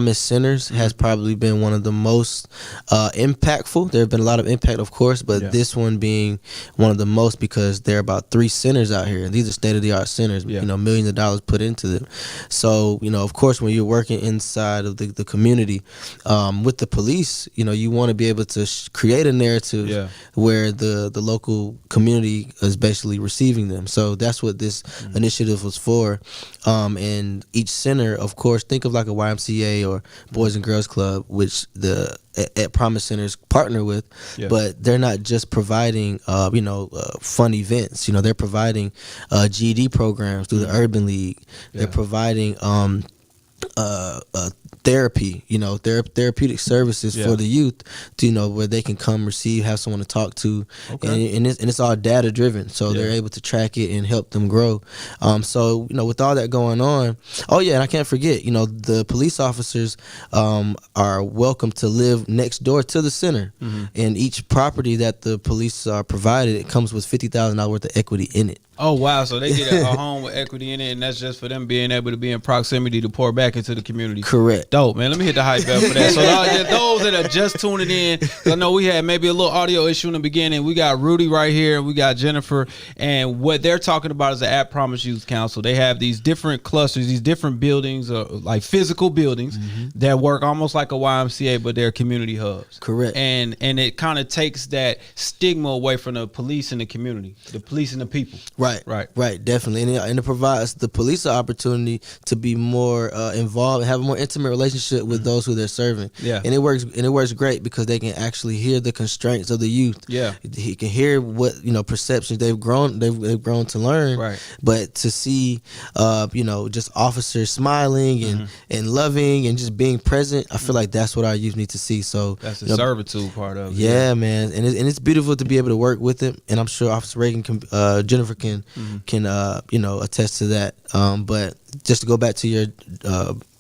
Promise Centers has probably been one of the most impactful. There have been a lot of impact, of course, but this one being one of the most, because there are about 3 centers out here, and these are state-of-the-art centers. You know, millions of dollars put into them. So, you know, of course, when you're working inside of the community with the police, you know, you want to be able to create a narrative where the local community is basically receiving them. So that's what this initiative was for. And each center, of course, think of like a YMCA or Boys and Girls Club, which the at Promise Centers partner with, but they're not just providing fun events. You know, they're providing GED programs through the Urban League. They're providing therapy, you know, therapeutic services for the youth, to, you know, where they can come receive, have someone to talk to, and it's all data driven, so they're able to track it and help them grow. So, you know, with all that going on, and I can't forget, you know, the police officers are welcome to live next door to the center, and each property that the police are provided, it comes with $50,000 worth of equity in it. Oh, wow. So they get a home with equity in it, and that's just for them being able to be in proximity to pour back into the community. Correct. Dope, man. Let me hit the hype bell for that. So those that are just tuning in, I know we had maybe a little audio issue in the beginning. We got Rudy right here, and we got Jennifer, and what they're talking about is the At Promise Youth Council. They have these different clusters, these different buildings, like physical buildings that work almost like a YMCA, but they're community hubs. Correct. And it kind of takes that stigma away from the police and the community, the police and the people. Right, definitely, and it provides the police an opportunity to be more involved and have a more intimate relationship with those who they're serving. And it works great because they can actually hear the constraints of the youth. He can hear what, you know, perceptions they've grown to learn. But to see, you know, just officers smiling and loving and just being present, I feel like that's what our youth need to see. So that's the servitude part of it. Yeah, man, and it's beautiful to be able to work with it, and I'm sure Officer Ragin Jennifer can attest to that. But just to go back to your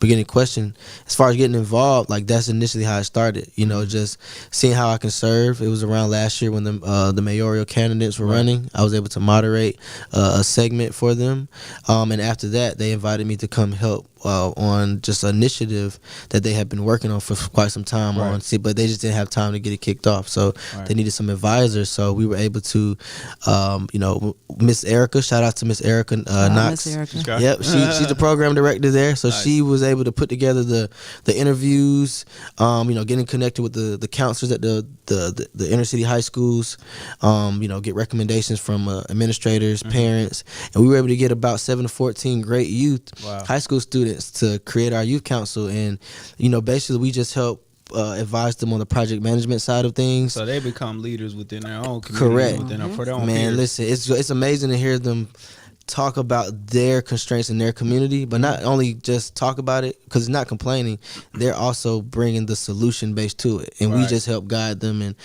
beginning question, as far as getting involved, like that's initially how it started. You know, just seeing how I can serve. It was around last year when the mayoral candidates were running. I was able to moderate a segment for them, and after that, they invited me to come help on just an initiative that they had been working on for quite some time but they just didn't have time to get it kicked off. So they needed some advisors. So we were able to, Miss Erica, shout out to Miss Erica Knox. Miss Erica. Yep, she's the program director there. So she was able to put together the interviews, getting connected with the counselors at the inner city high schools, get recommendations from administrators, parents, and we were able to get about 7 to 14 great youth, high school students, to create our youth council. And basically we just help advise them on the project management side of things, so they become leaders within their own community. Correct. For their own man peers. Listen, it's amazing to hear them talk about their constraints in their community, but not only just talk about it, because it's not complaining, they're also bringing the solution base to it, and we just help guide them and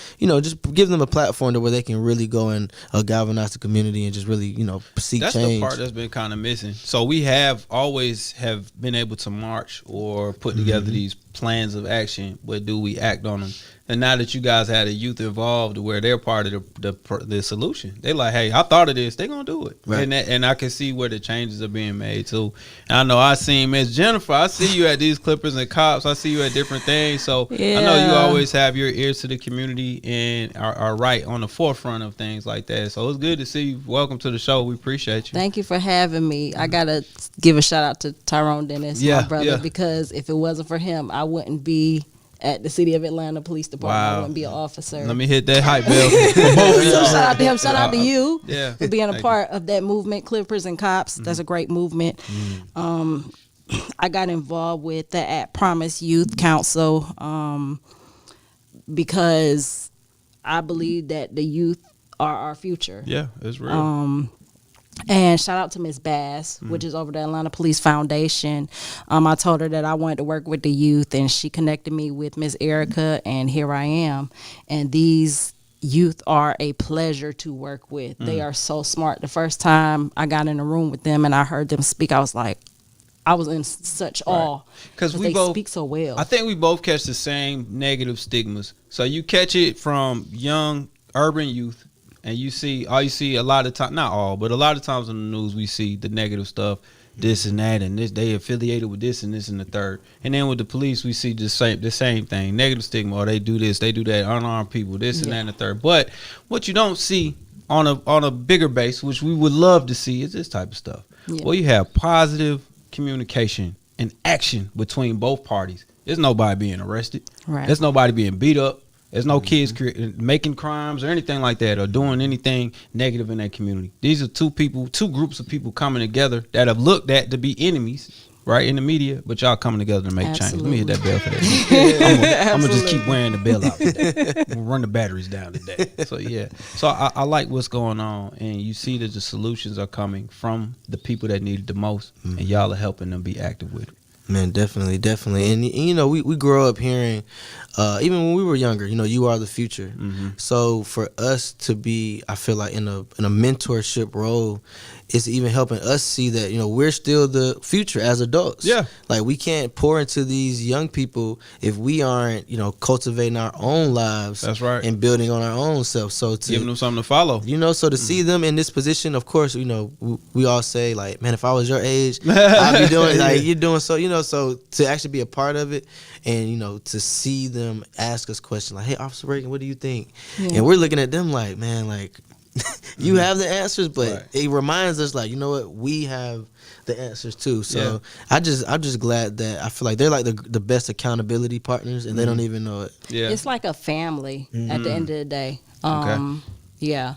just give them a platform to where they can really go and galvanize the community and just really seek that's change. The part that's been kind of missing. So we have always have been able to march or put together these plans of action, but do we act on them? And now that you guys had a youth involved where they're part of the solution, they like, hey, I thought of this, they gonna do it. And I can see where the changes are being made too. And I know I seen Miss Jennifer, I see you at these Clippers and Cops, I see you at different things. So I know you always have your ears to the community and are right on the forefront of things like that. So it's good to see you. Welcome to the show. We appreciate you. Thank you for having me. I gotta give a shout out to Tyrone Dennis, my brother, because if it wasn't for him, I wouldn't be at the City of Atlanta Police Department. I wouldn't be an officer. Let me hit that hype bell. So shout out to him. Shout out to you for being a part of that movement, Clippers and Cops. That's a great movement. I got involved with the At Promise Youth Council because I believe that the youth are our future. Yeah, it's real. And shout out to Miss Bass, which is over the Atlanta Police Foundation. I told her that I wanted to work with the youth, and she connected me with Miss Erica, and here I am. And these youth are a pleasure to work with. They are so smart. The first time I got in a room with them and I heard them speak, I was like, I was in such awe because they speak so well. I think we both catch the same negative stigmas. So you catch it from young urban youth. And you see a lot of time, not all, but a lot of times in the news we see the negative stuff. this and that, and this they affiliated with this and this and the third. And then with the police, we see the same thing, negative stigma. Or they do this, they do that, unarmed people, this and that and the third. But what you don't see on a bigger base, which we would love to see, is this type of stuff. Well, you have positive communication and action between both parties. There's nobody being arrested. Right. There's nobody being beat up. There's no kids making crimes or anything like that, or doing anything negative in that community. These are two groups of people coming together that have looked at to be enemies, right, in the media, but y'all coming together to make change. Let me hit that bell for that. I'm gonna just keep wearing the bell out today. I'm gonna run the batteries down today. So yeah, so I like what's going on, and you see that the solutions are coming from the people that need it the most, and y'all are helping them be active with it. Man, definitely. And you know, we grow up hearing, even when we were younger, you know, you are the future. So for us to be, I feel like in a mentorship role, it's even helping us see that, you know, we're still the future as adults. Yeah. Like, we can't pour into these young people if we aren't, you know, cultivating our own lives. That's right. And building on our own self. So to giving them something to follow. You know, so to see them in this position, of course, you know, we all say, like, man, if I was your age, I'd be doing, like, you're doing so, you know, so to actually be a part of it and, you know, to see them ask us questions like, hey, Officer Ragin, what do you think? And we're looking at them like, man, like, you have the answers, but it reminds us, like, you know what, we have the answers too. So I'm just glad that I feel like they're like the best accountability partners, and they don't even know it. Yeah, it's like a family at the end of the day. Yeah,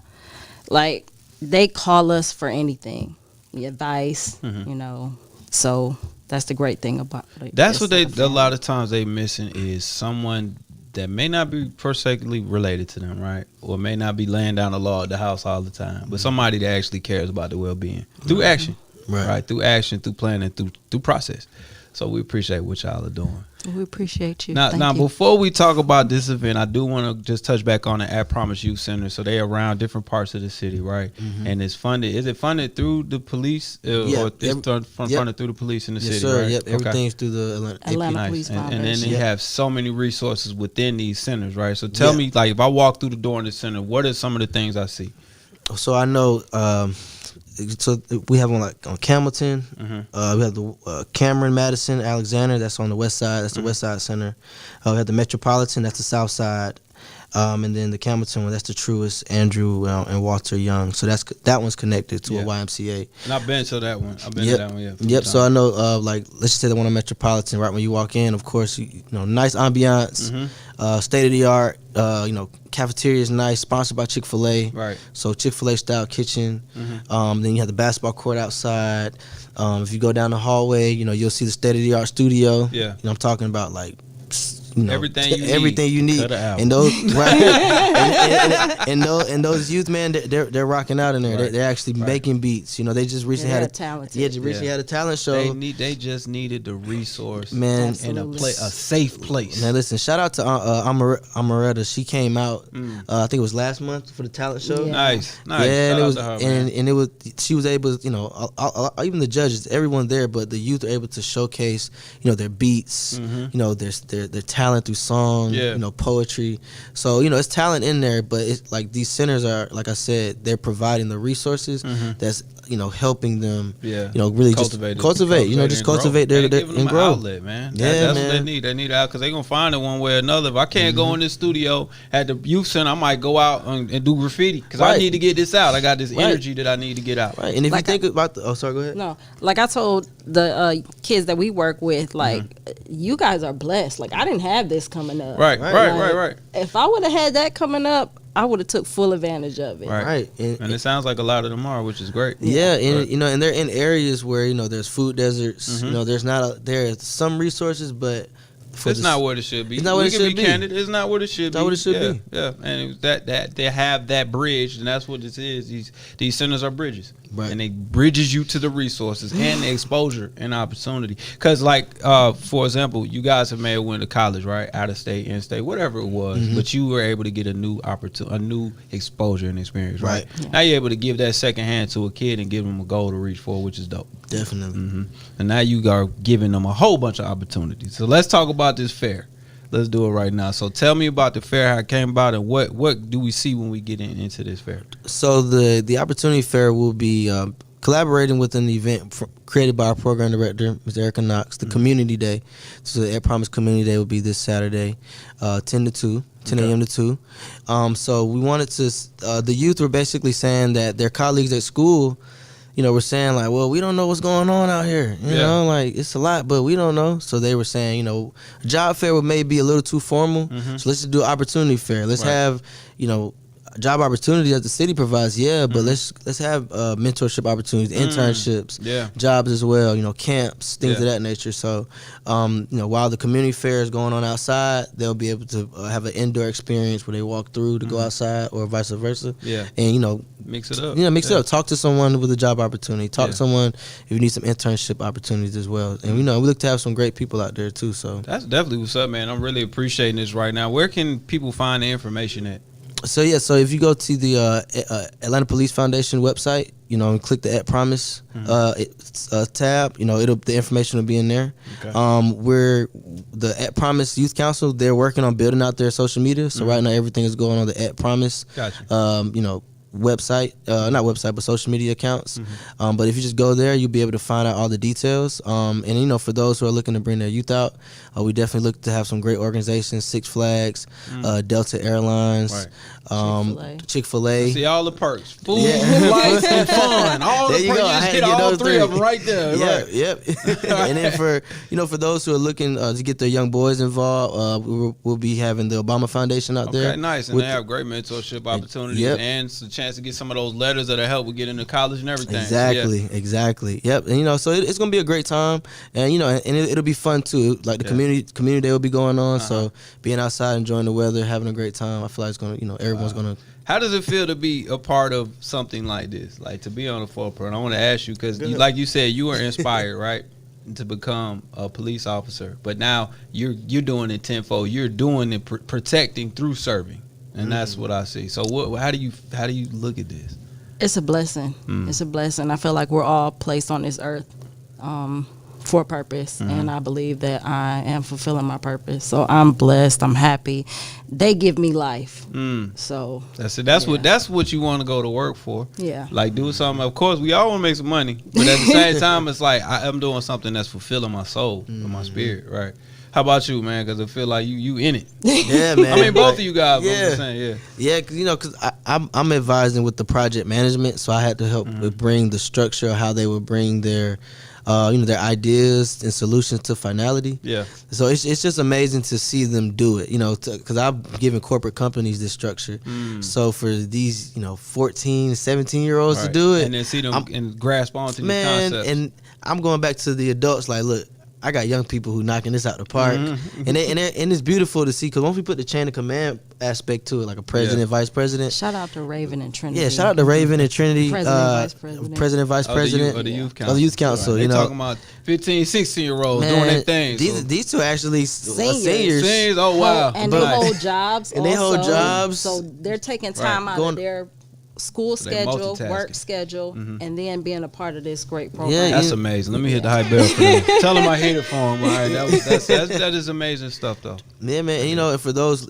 like they call us for anything, advice, you know. So that's the great thing about it. That's what a lot of times they missing is someone that may not be perfectly related to them, right? Or may not be laying down the law at the house all the time, but somebody that actually cares about their well-being through action, right? Through action, through planning, through process. So we appreciate what y'all are doing. We appreciate you. Now, before we talk about this event, I do want to just touch back on the At Promise Youth Center. So they around different parts of the city, right? And it's funded. Is it funded through the police, or it's funded through the police in the city? Sir. Right? Yep. Everything's through the Atlanta Police Foundation. And then they have so many resources within these centers, right? So tell me, like, if I walk through the door in the center, what are some of the things I see? So I know. So we have one like on Campbellton. We have the Cameron, Madison, Alexander. That's on the west side. That's the West Side Center. We have the Metropolitan. That's the South Side. And then the Campbellton one. That's the Truist, Andrew, and Walter Young. So that one's connected to a YMCA. And I've been to that one. I've been to that one. Yep. So I know, like, let's just say the one on Metropolitan. Right when you walk in, of course, you know, nice ambiance, state of the art. You know, cafeteria is nice, sponsored by Chick-fil-A. Right. So Chick-fil-A style kitchen. Then you have the basketball court outside. If you go down the hallway, you know, you'll see the state of the art studio. Yeah. You know, I'm talking about, like, you know, everything you need. And those and those youth, man, they're rocking out in there. Right. They're actually making beats. You know, they just recently had a talent show. They just needed the resource, man, and a safe place. Now listen, shout out to Amaretta. She came out, I think it was last month for the talent show. Nice. Yeah, and it was she was able, you know, even the judges, everyone there, but the youth are able to showcase, you know, their beats, you know, their talent through song, you know, poetry. So, you know, it's talent in there, but it's like these centers are, like I said, they're providing the resources that's, you know, helping them, you know, really cultivate, you know, just cultivate their and grow. Outlet, man. That's what they need. They need out because they're gonna find it one way or another. If I can't go in this studio at the youth center, I might go out and do graffiti because I need to get this out. I got this energy that I need to get out. Right. And if you think about sorry, go ahead. No, like I told the kids that we work with, like, you guys are blessed. Like, I didn't have this coming up. Right. If I would have had that coming up, I would have took full advantage of it. Right. And it sounds like a lot of them are, which is great. Yeah, and you know, and they're in areas where, you know, there's food deserts. You know, there's some resources, but it's not what it should be. It's not what it should be. Candid. It's not what it should be. Not what it should be. Yeah, and that they have that bridge, and that's what this is. These centers are bridges, and they bridges you to the resources and the exposure and opportunity. Because, like, for example, you guys may have went to college, right, out of state, in state, whatever it was, but you were able to get a new opportunity, a new exposure and experience, right? Now you're able to give that second hand to a kid and give them a goal to reach for, which is dope. Definitely. And now you are giving them a whole bunch of opportunities. So let's talk about this fair. Let's do it right now. So tell me about the fair, how it came about, and what do we see when we get into this fair? So the opportunity fair will be collaborating with an event created by our program director, Ms. Erica Knox, the Community Day. So the Ed Promise Community Day will be this Saturday, 10 a.m. to 2. So we wanted to, the youth were basically saying that their colleagues at school, were saying like, well, we don't know what's going on out here. You know, like it's a lot, but we don't know. So they were saying, job fair would maybe be a little too formal. So let's just do opportunity fair. Let's have, job opportunity that the city provides, but let's have mentorship opportunities, internships, jobs as well, camps, things of that nature. So, while the community fair is going on outside, they'll be able to have an indoor experience where they walk through to go outside or vice versa. And, mix it up. Mix it up. Talk to someone with a job opportunity. Talk to someone if you need some internship opportunities as well. And, we look to have some great people out there too. So that's definitely what's up, man. I'm really appreciating this right now. Where can people find the information at? So if you go to the Atlanta Police Foundation website, and click the At Promise tab, the information will be in there. We're the At Promise Youth Council. They're working on building out their social media. So right now everything is going on the At Promise. Website, not website, but social media accounts. But if you just go there, you'll be able to find out all the details. And for those who are looking to bring their youth out, we definitely look to have some great organizations: Six Flags, Delta Airlines, Chick-fil-A. See all the perks: food, lights, and fun. All the perks. You just hit all three of them right there. Yep. And then for those who are looking to get their young boys involved, we'll be having the Obama Foundation out there. Okay, nice. And they have great mentorship opportunities and a chance to get some of those letters that'll help with getting into college and everything. Exactly. Yep. And so it's gonna be a great time, and it'll be fun too. Like the community day will be going on, so being outside, enjoying the weather, having a great time. I feel like it's gonna, everyone's gonna. How does it feel to be a part of something like this? Like to be on the forefront. I want to ask you because, like you said, you were inspired, right, to become a police officer, but now you're doing it tenfold. You're doing it protecting through serving. And that's what I see. So how do you look at this? It's a blessing. It's a blessing. I feel like we're all placed on this earth for a purpose, and I believe that I am fulfilling my purpose. So I'm blessed. I'm happy. They give me life. So that's it. That's what you want to go to work for. Yeah. Like do something. Of course, we all want to make some money, but at the same time, it's like I'm doing something that's fulfilling my soul and my spirit, right? How about you, man? Because I feel like you in it. Yeah, man. I mean, both of you guys. Yeah, I'm just saying, because I'm advising with the project management, so I had to help bring the structure of how they would bring their their ideas and solutions to finality. Yeah. So it's just amazing to see them do it. Because I've given corporate companies this structure. So for these 14, 17-year-olds to do it, and then see them and grasp onto the concepts. And I'm going back to the adults. Like, look, I got young people who knocking this out the park, and it's beautiful to see because once we put the chain of command aspect to it, like a president, vice president. Shout out to Raven and Trinity. Yeah, shout out to Raven and Trinity. President, vice president. Of the youth council. Of the youth council. Right. They talking about 15, 16-year-olds doing their thing. These two are actually seniors. Oh wow! And they hold jobs. And they hold jobs. So they're taking time out of their school schedule, work schedule, and then being a part of this great program. Yeah, that's amazing. Let me hit the high bell for them. Tell them I hit it for them. All right, that is amazing stuff, though. Yeah, man. And, for those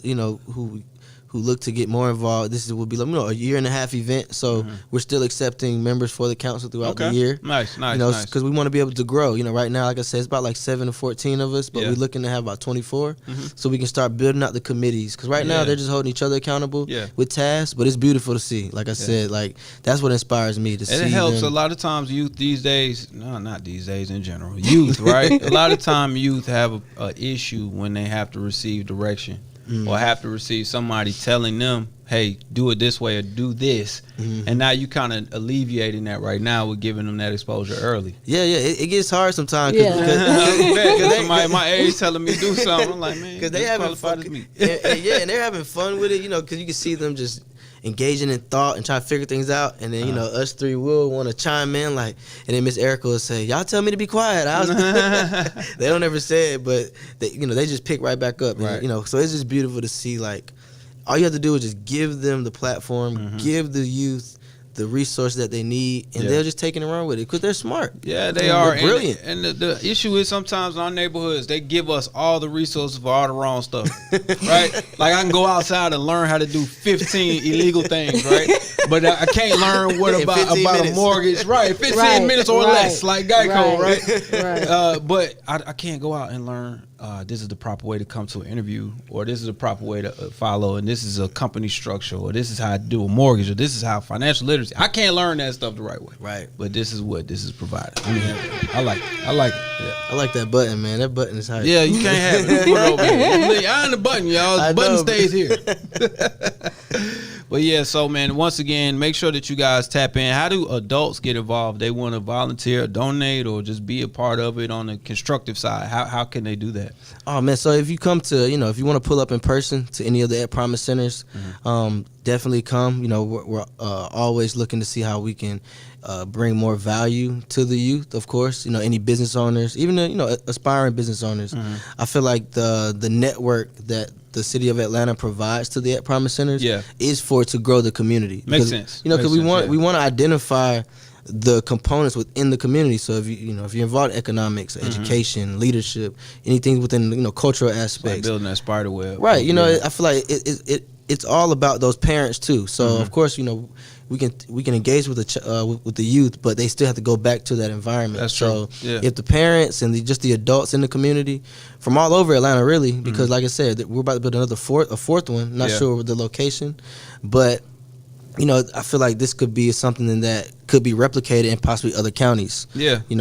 who look to get more involved, this will be a 1.5-year event. So we're still accepting members for the council throughout the year. Nice. Because we want to be able to grow. Right now, like I said, it's about like 7 to 14 of us, but we're looking to have about 24, so we can start building out the committees. Because right now they're just holding each other accountable with tasks, but it's beautiful to see. Like I said, like that's what inspires me to see. And it helps a lot of times. Youth these days, not these days in general. Youth, right? A lot of time, youth have a issue when they have to receive direction. Or have to receive somebody telling them, hey, do it this way or do this. And now you kind of alleviating that right now with giving them that exposure early. Yeah, it gets hard sometimes. Because somebody my age telling me to do something. I'm like, man, because they having fun. And they're having fun with it, because you can see them just engaging in thought and trying to figure things out, and then us three will want to chime in, and then Miss Erica will say, "Y'all tell me to be quiet." They don't ever say it, but they just pick right back up. Right. And, so it's just beautiful to see. Like, all you have to do is just give them the platform, give the youth the resources that they need, and they're just taking it around with it because they're smart. Yeah, they are. They're brilliant. And the issue is sometimes in our neighborhoods, they give us all the resources for all the wrong stuff, right? Like I can go outside and learn how to do 15 illegal things, right? but I can't learn what about a mortgage, right? 15 minutes or less, like Geico, right? But I can't go out and learn. This is the proper way to come to an interview, or this is the proper way to follow, and this is a company structure, or this is how I do a mortgage, or this is how financial literacy. I can't learn that stuff the right way, right? But this is provided. I like it. Yeah. I like that button, man. That button is hot. Yeah, you can't have it. Put it over here. I on the button, y'all. The button stays here. But yeah, so man, once again, make sure that you guys tap in. How do adults get involved? They want to volunteer, donate, or just be a part of it on the constructive side. How can they do that? Oh man, so if you come to, if you want to pull up in person to any of the At Promise centers, definitely come. We're always looking to see how we can bring more value to the youth. Of course, any business owners, even aspiring business owners. I feel like the network that the city of Atlanta provides to the At Promise centers is for it to grow the community. Makes sense. Because we want to identify the components within the community. So if you're involved in economics, education, leadership, anything within cultural aspects, like building that spider web, right? I feel like it's all about those parents too. So of course, we can engage with the youth, but they still have to go back to that environment. That's true. So if the parents and just the adults in the community from all over Atlanta, really, because like I said, we're about to build a fourth one. Not sure with the location, but I feel like this could be something that could be replicated in possibly other counties. Yeah. And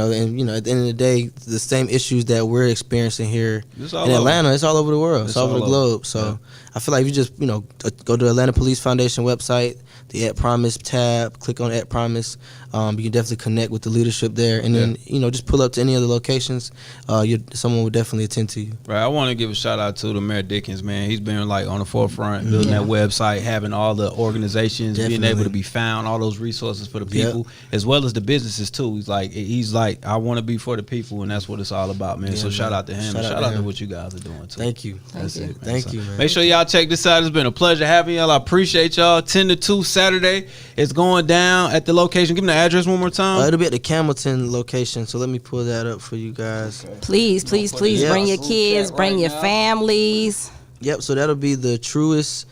at the end of the day, the same issues that we're experiencing here in Atlanta, it's all over the world. It's all over the globe. So I feel like if you just, go to the Atlanta Police Foundation website, the At Promise tab, click on At Promise. You can definitely connect with the leadership there. And then, just pull up to any of the locations. Someone will definitely attend to you. Right. I want to give a shout out to the Mayor Dickens, man. He's been on the forefront, building that website, having all the organizations, being able to be found, all those resources for the people, as well as the businesses too. He's like, I want to be for the people, and that's what it's all about, man. So shout out to him. Shout out to what you guys are doing too. Thank you. That's it, man. Thank you, man. Make sure y'all check this out. It's been a pleasure having y'all. I appreciate y'all. 10 to 2 Saturday. It's going down at the location. Give me the address one more time. It'll be at the Campbellton location, so let me pull that up for you guys. Okay. Please bring your kids, bring your families. Yep, so that'll be the Truist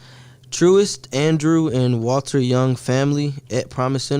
Andrew and Walter Young family at Promise Center.